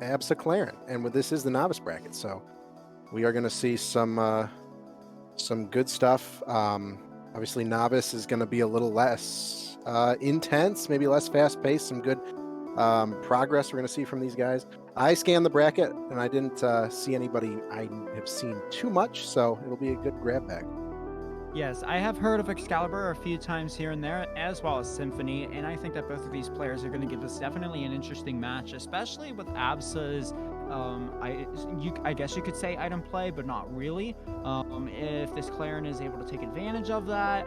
Absa Claren, and this is the novice bracket, so we are going to see some good stuff. Obviously, novice is going to be a little less intense, maybe less fast-paced. Some good progress we're going to see from these guys. I scanned the bracket, and I didn't see anybody I have seen too much, so it'll be a good grab bag. Yes, I have heard of Excalibur a few times here and there, as well as Symphony, and I think that both of these players are going to give us definitely an interesting match, especially with Absa's, I guess you could say item play, but not really. If this Claren is able to take advantage of that,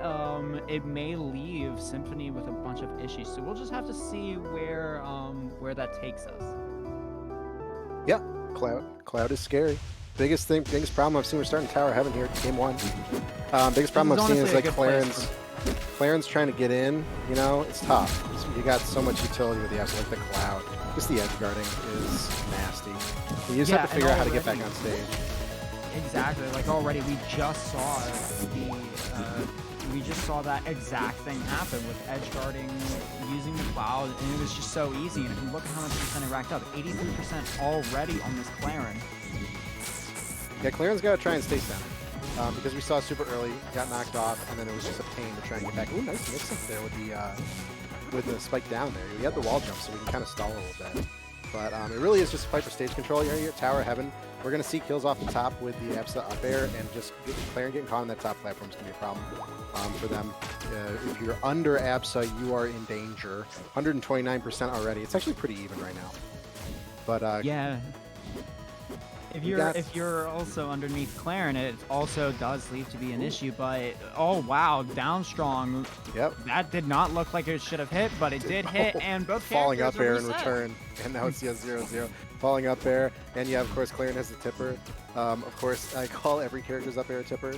it may leave Symphony with a bunch of issues. So we'll just have to see where that takes us. Yeah, Cloud is scary. Biggest problem I've seen, we're starting Tower Heaven here, game 1. Biggest problem I've seen is like Claren's trying to get in, you know, it's tough. You got so much utility with the Absa, like the Cloud. Just the edge guarding is nasty. You just have to figure out how to get back on stage. Exactly, like already we just saw that exact thing happen with edge guarding using the Cloud, and it was just so easy. And look at how much percent it racked up, 83% already on this Claren. Yeah, Claren's got to try and stay centered. Because we saw super early, got knocked off, and then it was just a pain to try and get back. Ooh, nice mix up there with the spike down there. We had the wall jump, so we can kind of stall a little bit. But it really is just a fight for stage control here at Tower Heaven. We're going to see kills off the top with the Absa up air, and just Claren getting caught on that top platform is going to be a problem for them. If you're under Absa, you are in danger. 129% already. It's actually pretty even right now. But yeah. If you're also underneath Claren, it also does leave to be an issue. But oh wow, down strong. Yep. That did not look like it should have hit, but it did hit, and both falling up air in return, and now it's 0-0. Falling up air, and yeah, of course Claren has the tipper. Of course, I call every character's up air a tipper.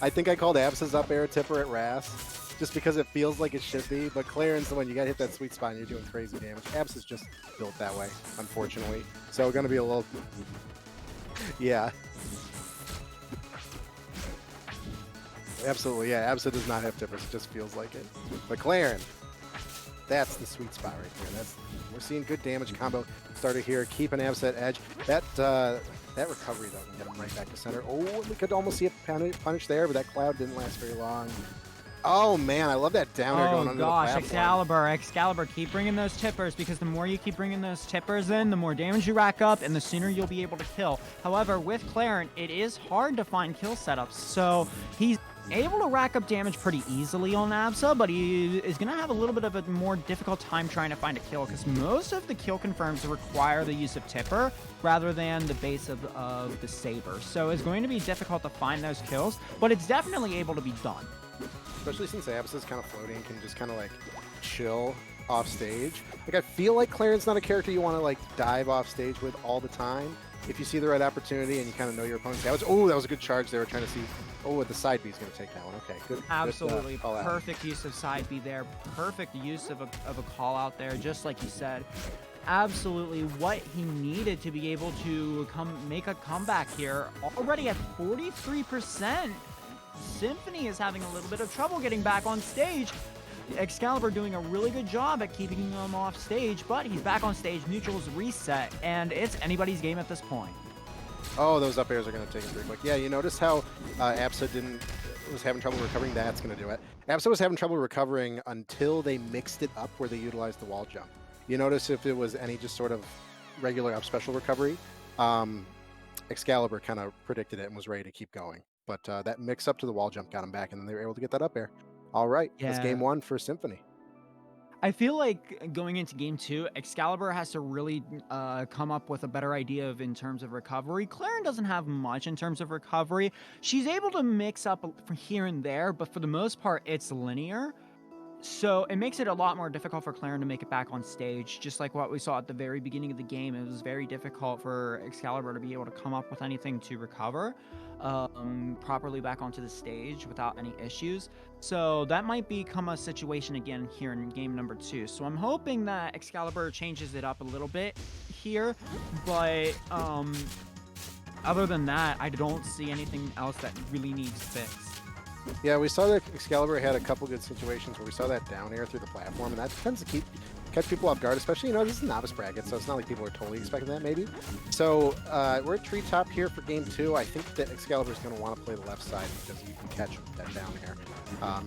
I think I called Absa's up air a tipper at RAS. Just because it feels like it should be, but Claren's the one, you gotta hit that sweet spot and you're doing crazy damage. Absa's just built that way, unfortunately. So gonna be a little... Yeah. Absolutely, yeah, Absa does not have tippers, it just feels like it. But Claren, that's the sweet spot right there. We're seeing good damage combo started here, keeping Absa at edge. That recovery though can get him right back to center. Oh, we could almost see a punish there, but that Cloud didn't last very long. Oh man, I love that down air going under the platform. Excalibur, keep bringing those tippers, because the more you keep bringing those tippers in, the more damage you rack up, and the sooner you'll be able to kill. However, with Claren, it is hard to find kill setups, so he's able to rack up damage pretty easily on Absa, but he is going to have a little bit of a more difficult time trying to find a kill, because most of the kill confirms require the use of tipper rather than the base of the saber. So it's going to be difficult to find those kills, but it's definitely able to be done. Especially since Absa's kind of floating, can just kind of like chill off stage. Like I feel like Claren's not a character you want to like dive off stage with all the time. If you see the right opportunity and you kind of know your opponent. That was a good charge they were trying to see. Oh, the side B is going to take that one. Okay, good. Absolutely, perfect use of side B there. Perfect use of a call out there, just like you said. Absolutely what he needed to be able to make a comeback here. Already at 43%. Symphony is having a little bit of trouble getting back on stage. Excalibur doing a really good job at keeping him off stage, but he's back on stage, neutral's reset, and it's anybody's game at this point. Oh, those up airs are going to take it pretty quick. Yeah, you notice how Absa was having trouble recovering? That's going to do it. Absa was having trouble recovering until they mixed it up where they utilized the wall jump. You notice if it was any just sort of regular up special recovery, Excalibur kind of predicted it and was ready to keep going. But that mix up to the wall jump got him back, and then they were able to get that up air. All right, that's game 1 for Symphony. I feel like going into game 2, Excalibur has to really come up with a better idea in terms of recovery. Claren doesn't have much in terms of recovery. She's able to mix up from here and there, but for the most part, it's linear. So it makes it a lot more difficult for Claren to make it back on stage, just like what we saw at the very beginning of the game. It was very difficult for Excalibur to be able to come up with anything to recover properly back onto the stage without any issues. So that might become a situation again here in game number 2. So I'm hoping that Excalibur changes it up a little bit here, but other than that, I don't see anything else that really needs fixed. Yeah, we saw that Excalibur had a couple good situations where we saw that down air through the platform, and that tends to catch people off guard, especially, this is a novice bracket, so it's not like people are totally expecting that, maybe. So we're at treetop here for game 2. I think that Excalibur is going to want to play the left side because you can catch that down here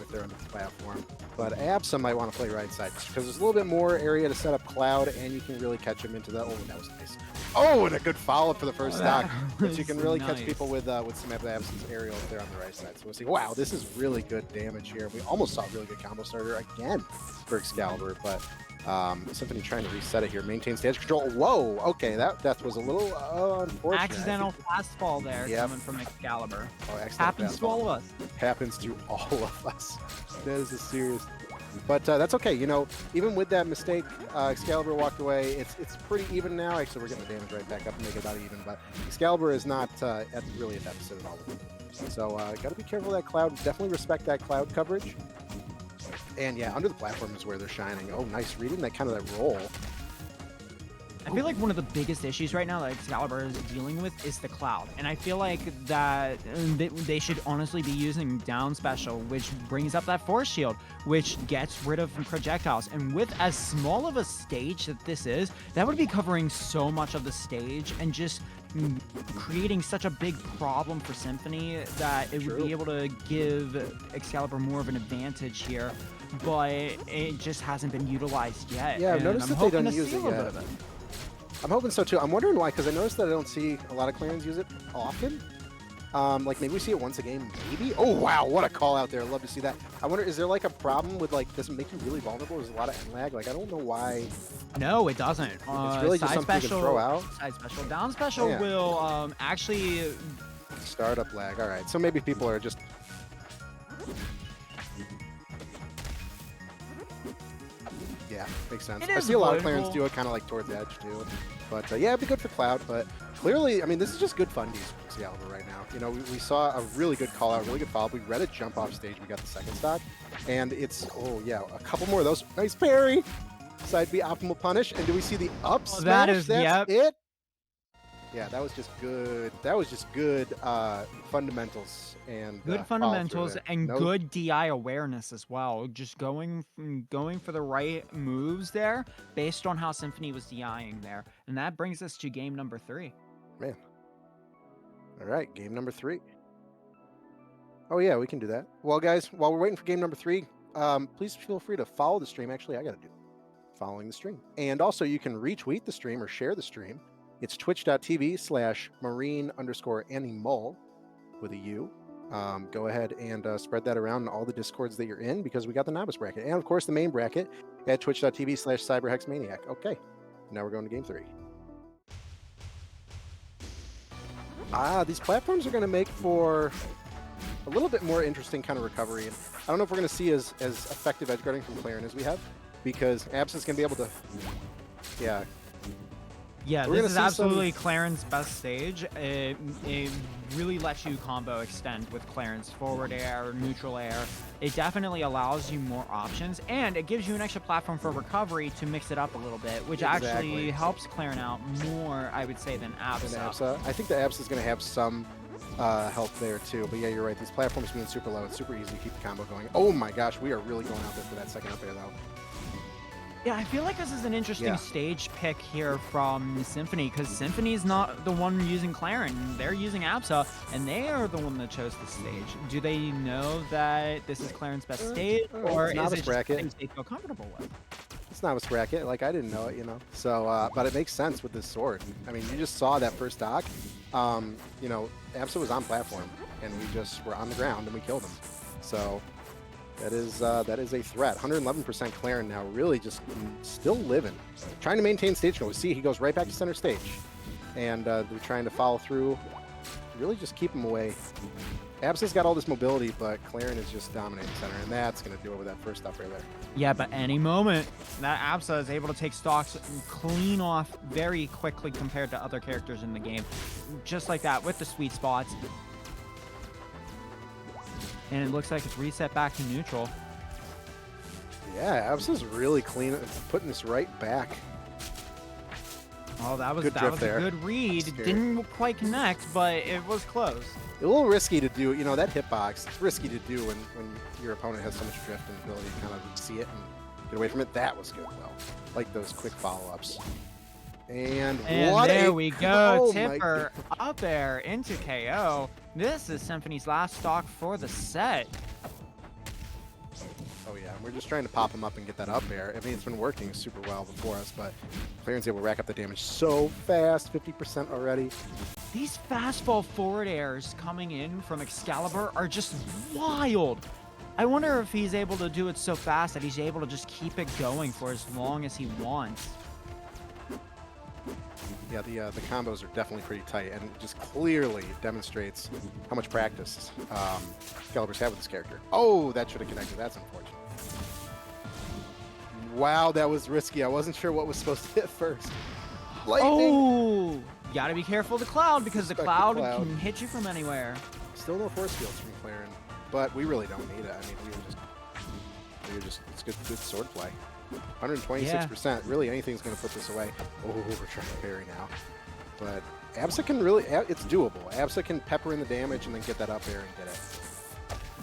if they're on the platform. But Absa might want to play right side because there's a little bit more area to set up Cloud, and you can really catch him into the... Oh, that was nice. Oh, and a good follow-up for the first stock. But you can really catch people with some absence aerial if they're on the right side. So we'll see. Wow, this is really good damage here. We almost saw a really good combo starter again for Excalibur, but Symphony trying to reset it here. Maintain stage control. Whoa, okay, that death was a little unfortunate. Accidental fastball there coming from Excalibur. Oh, happens to all of us. Happens to all of us. That is a serious... But that's okay, even with that mistake, Excalibur walked away. It's pretty even now. Actually, we're getting the damage right back up and make it about even, but Excalibur is not really a deficit at all. So got to be careful of that Cloud. Definitely respect that Cloud coverage. And yeah, under the platform is where they're shining. Oh, nice reading that roll. I feel like one of the biggest issues right now that Excalibur is dealing with is the Cloud. And I feel like that they should honestly be using down special, which brings up that force shield, which gets rid of projectiles. And with as small of a stage that this is, that would be covering so much of the stage and just creating such a big problem for Symphony that it would be able to give Excalibur more of an advantage here. But it just hasn't been utilized yet. Yeah, I've noticed that they don't use it yet. I'm hoping so too. I'm wondering why, because I noticed that I don't see a lot of Clarens use it often. Like maybe we see it once a game, maybe? Oh, wow, what a call out there. I'd love to see that. I wonder, is there like a problem with does it make you really vulnerable? There's a lot of end lag. Like, I don't know why. No, it doesn't. It's really just something you can throw out. Side special. Down special will actually... Startup lag. All right, so maybe people are just... Yeah, makes sense. I see a lot of Clarens do it kind of like towards the edge too. But yeah, it'd be good for Cloud. But clearly, I mean, this is just good fundies for Excalibur right now. We saw a really good call out, really good follow-up. We read a jump off stage. We got the second stock. And it's, oh yeah, a couple more of those. Nice parry. Side B optimal punish. And do we see the up smash? That's it? Yeah, that was just good. That was just good fundamentals and good fundamentals and good DI awareness as well. Just going for the right moves there based on how Symphony was DIing there. And that brings us to game number 3. Man. All right, game number 3. Oh yeah, we can do that. Well, guys, while we're waiting for game number 3, please feel free to follow the stream. Actually, I got to do following the stream. And also, you can retweet the stream or share the stream. It's twitch.tv/marine_animal with a U. Go ahead and spread that around in all the discords that you're in because we got the novice bracket. And of course, the main bracket at twitch.tv/cyberhexmaniac. Okay, now we're going to game 3. These platforms are going to make for a little bit more interesting kind of recovery. And I don't know if we're going to see as effective edge guarding from Claren as we have because Abs is going to be able to, Yeah, this is absolutely Claren's best stage. It really lets you combo extend with Claren's forward air, neutral air. It definitely allows you more options, and it gives you an extra platform for recovery to mix it up a little bit, which actually helps Claren out more, I would say, than Absa. I think the Absa is going to have some help there too, but yeah, you're right. These platforms being super low, it's super easy to keep the combo going. Oh my gosh, we are really going out there for that second up there though. Yeah, I feel like this is an interesting stage pick here from Symphony because Symphony is not the one using Claren. They're using Absa, and they are the one that chose the stage. Do they know that this is Claren's best stage, or is it just things they feel comfortable with? It's novice bracket. Like, I didn't know it, So, but it makes sense with this sword. I mean, you just saw that first stock. Absa was on platform, and we just were on the ground, and we killed him. So... That is a threat. 111% Claren now, really just still living. Trying to maintain stage control. We see he goes right back to center stage. And they're trying to follow through. Really just keep him away. Absa's got all this mobility, but Claren is just dominating center. And that's going to do it with that first stuff right there. Yeah, but any moment, that Absa is able to take stocks clean off very quickly compared to other characters in the game. Just like that with the sweet spots. And it looks like it's reset back to neutral. Yeah, Absa's really clean, putting this right back. Oh, that was a good read. Didn't quite connect, but it was close. A little risky to do, that hitbox. It's risky to do when your opponent has so much drift and ability to kind of see it and Get away from it. That was good, well. Like those quick follow-ups. And what there we go. Oh Tipper up air into KO. This is Symphony's last stock for the set. Oh yeah, we're just trying to pop him up and get that up air. I mean, it's been working super well before us, but Claren's able to rack up the damage so fast, 50% already. These fastball forward airs coming in from Excalibur are just wild. I wonder if he's able to do it so fast that he's able to just keep it going for as long as he wants. Yeah, the combos are definitely pretty tight, and it just clearly demonstrates how much practice Excalibur's had with this character. Oh, that should have connected. That's unfortunate. Wow, that was risky. I wasn't sure what was supposed to hit first. Lightning! Oh, you gotta be careful of the cloud because the Respect cloud can hit you from anywhere. Still no force fields from Claren, but we really don't need it. I mean, we were just it's good sword play. 126%. Really, anything's going to put this away. Oh, we're trying to parry now. But Absa can really, it's doable. Absa can pepper in the damage and then get that up air and get it.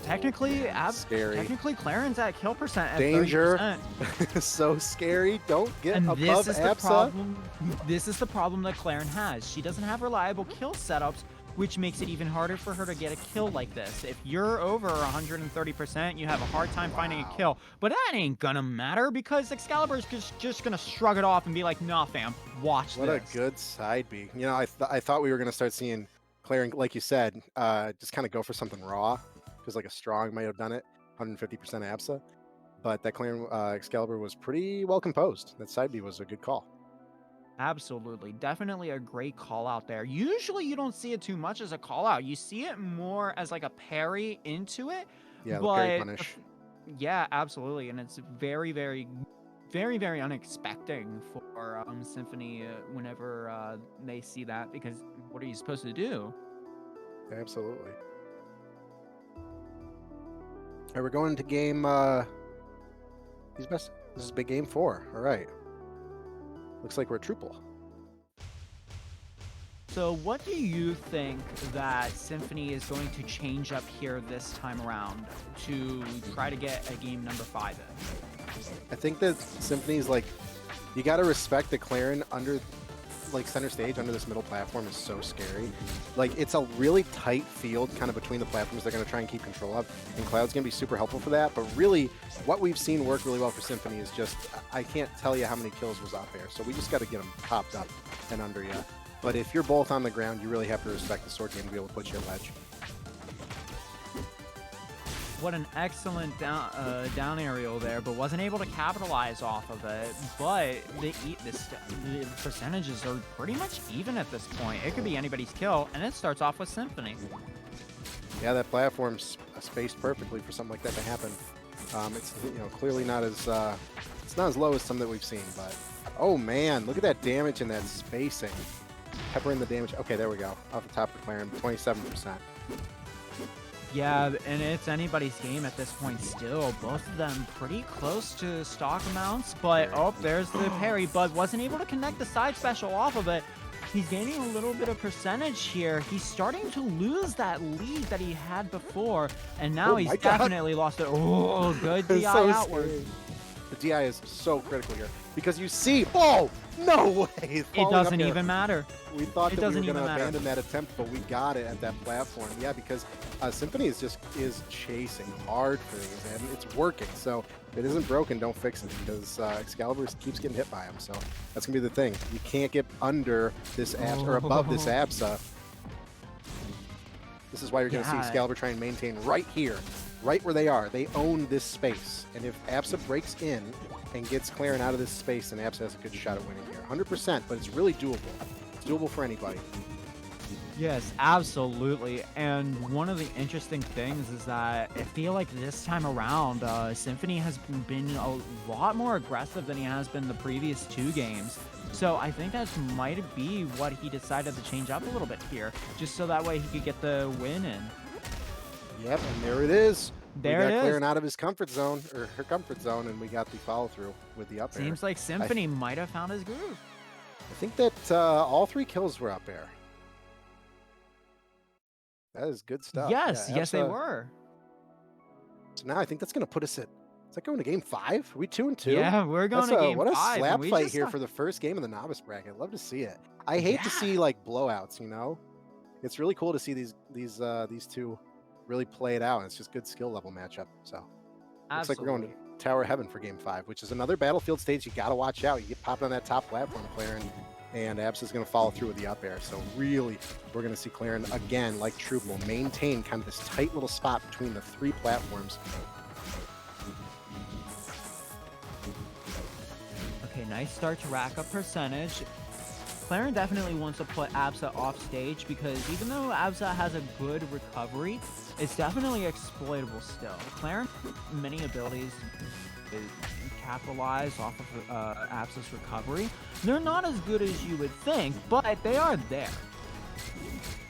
Technically, scary. Technically, Claren's at kill percent at Danger. 30%. So scary. Don't get And above this is the Absa. problem. This is the problem that Claren has. She doesn't have reliable kill setups, which makes it even harder for her to get a kill like this. If you're over 130%, you have a hard time finding a kill. But that ain't gonna matter because Excalibur's just gonna shrug it off and be like, nah, fam, watch What this. a good side B. You know, I thought we were going to start seeing Claren, like you said, just kind of go for something raw, because like a strong might have done it, 150% Absa. But that Claren Excalibur was pretty well composed. That side B was a good call. Absolutely. Definitely a great call out there. Usually you don't see it too much as a call out. You see it more as like a parry into it. Yeah, the parry punish. Yeah, absolutely. And it's very, very, very, very unexpected for Symphony whenever they see that, because what are you supposed to do? Absolutely. All right, we're going into game. This is big game 4. All right. Looks like we're a triple. So what do you think that Symphony is going to change up here this time around to try to get a game number 5 in? I think that Symphony's like, you got to respect the Claren under, like center stage under this middle platform is so scary. Like it's a really tight field kind of between the platforms they're going to try and keep control of, and Cloud's going to be super helpful for that. But really, what we've seen work really well for Symphony is just, I can't tell you how many kills was up there. So we just got to get them popped up and under you. But if you're both on the ground, you really have to respect the sword game to be able to put you at ledge. What an excellent down aerial there, but wasn't able to capitalize off of it. But the percentages are pretty much even at this point. It could be anybody's kill, and it starts off with Symphony. Yeah, that platform's spaced perfectly for something like that to happen. It's clearly not as it's not as low as some that we've seen, but oh man, look at that damage and that spacing. Pepper in the damage. Okay, there we go. Off the top of Claren, 27%. Yeah, and it's anybody's game at this point still. Both of them pretty close to stock amounts, but oh, there's the parry, but wasn't able to connect the side special off of it. He's gaining a little bit of percentage here. He's starting to lose that lead that he had before, and now he's definitely lost it. Oh, good DI so outward. Scary. The DI is so critical here because you see, oh, no way. It doesn't even matter. We thought that we were going to abandon that attempt, but we got it at that platform. Yeah, because Symphony is chasing hard for these, and it's working. So if it isn't broken, don't fix it, because Excalibur keeps getting hit by him. So that's going to be the thing. You can't get under this Absa or above this Absa. This is why you're going to see Excalibur try and maintain right here, right where they are. They own this space. And if Absa breaks in and gets Claren out of this space, then Absa has a good shot at winning here. 100%, but it's really doable. It's doable for anybody. Yes, absolutely. And one of the interesting things is that I feel like this time around, Symphony has been a lot more aggressive than he has been the previous 2 games. So I think that might be what he decided to change up a little bit here, just so that way he could get the win in. Yep, and there it is. There it is. Claren out of his comfort zone, or her comfort zone, and we got the follow through with the up air. Seems like Symphony might have found his groove. I think that all 3 kills were up air. That is good stuff. Yes, Yeah, yes, they were. So now I think that's going to put us at that going to game 5? Are we 2-2? Yeah, we're going That's to game what a 5. slap and we fight just here got- for the first game of the novice bracket. Love to see it. I hate to see like blowouts, you know? It's really cool to see these two really play it out. It's just good skill level matchup. So looks like we're going to Tower Heaven for game 5, which is another battlefield stage you got to watch out. You get popped on that top platform, Claren, and Abs is going to follow through with the up air. So really, we're going to see Claren again, like Troop, will maintain kind of this tight little spot between the 3 platforms. Okay, nice start to rack up percentage. Claren definitely wants to put Absa off stage because even though Absa has a good recovery, it's definitely exploitable still. Claren, many abilities capitalize off of Absa's recovery. They're not as good as you would think, but they are there.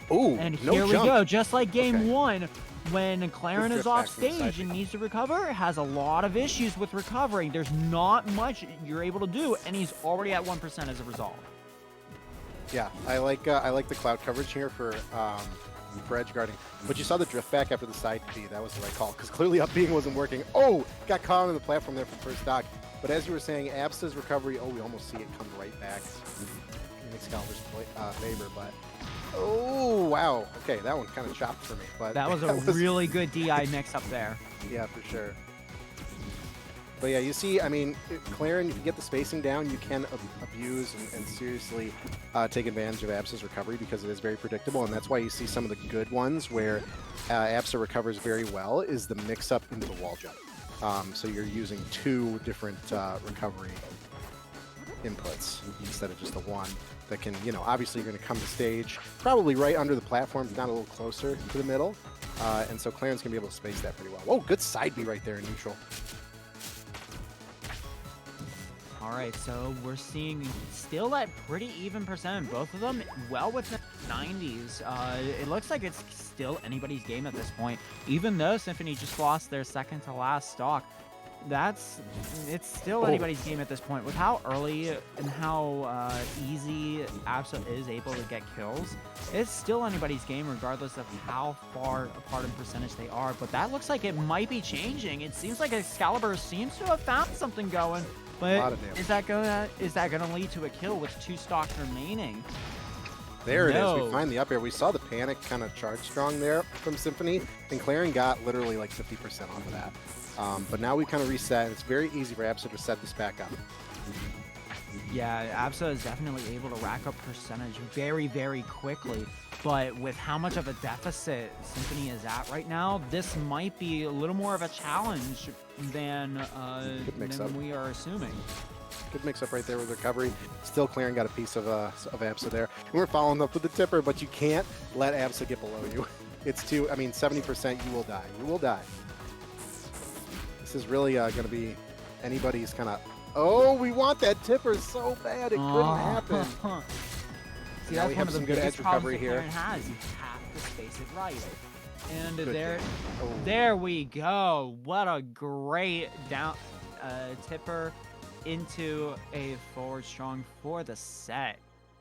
Ooh, and no here we jump. go, just like game Okay. 1, when Claren Good is drift off back from the side stage and B. needs to recover, has a lot of issues with recovering. There's not much you're able to do, and he's already at 1% as a result. Yeah, I like the cloud coverage here for edge guarding. But you saw the drift back after the side B. That was the right call because clearly up being wasn't working. Oh, got caught on the platform there for first stock. But as you were saying, Absa's recovery. Oh, we almost see it come right back in Excalibur's favor. But oh wow, okay, that one kind of chopped for me. But That was a really good DI mix up there. Yeah, for sure. But yeah, you see, I mean, Claren, if you get the spacing down, you can abuse and seriously take advantage of Absa's recovery because it is very predictable, and that's why you see some of the good ones where Absa recovers very well is the mix-up into the wall jump. So you're using 2 different recovery inputs instead of just the one that can, you know, obviously you're going to come to stage probably right under the platform, not a little closer to the middle, and so Claren's going to be able to space that pretty well. Oh, good side B right there in neutral. All right, so we're seeing still at pretty even percent, both of them well within 90s. It looks like it's still anybody's game at this point, even though Symphony just lost their second to last stock. It's still anybody's game at this point. With how early and how easy Absa is able to get kills, it's still anybody's game regardless of how far apart in percentage they are. But that looks like it might be changing. It seems like Excalibur seems to have found something going. But is that gonna lead to a kill with 2 stocks remaining? There it is. We find the up air. We saw the panic kind of charge strong there from Symphony, and Claren got literally like 50% off of that. But now we kind of reset. It's very easy for Absa to set this back up. Yeah, Absa is definitely able to rack up percentage very, very quickly. But with how much of a deficit Symphony is at right now, this might be a little more of a challenge than we are assuming. Good mix-up right there with recovery. Still, Claren got a piece of Absa there. And we're following up with the tipper, but you can't let Absa get below you. It's 70%, you will die. You will die. This is really going to be anybody's kind of... Oh, we want that tipper so bad. It couldn't happen. See, now we have some good edge recovery here. You have to space it right. And there we go. What a great down tipper into a forward strong for the set.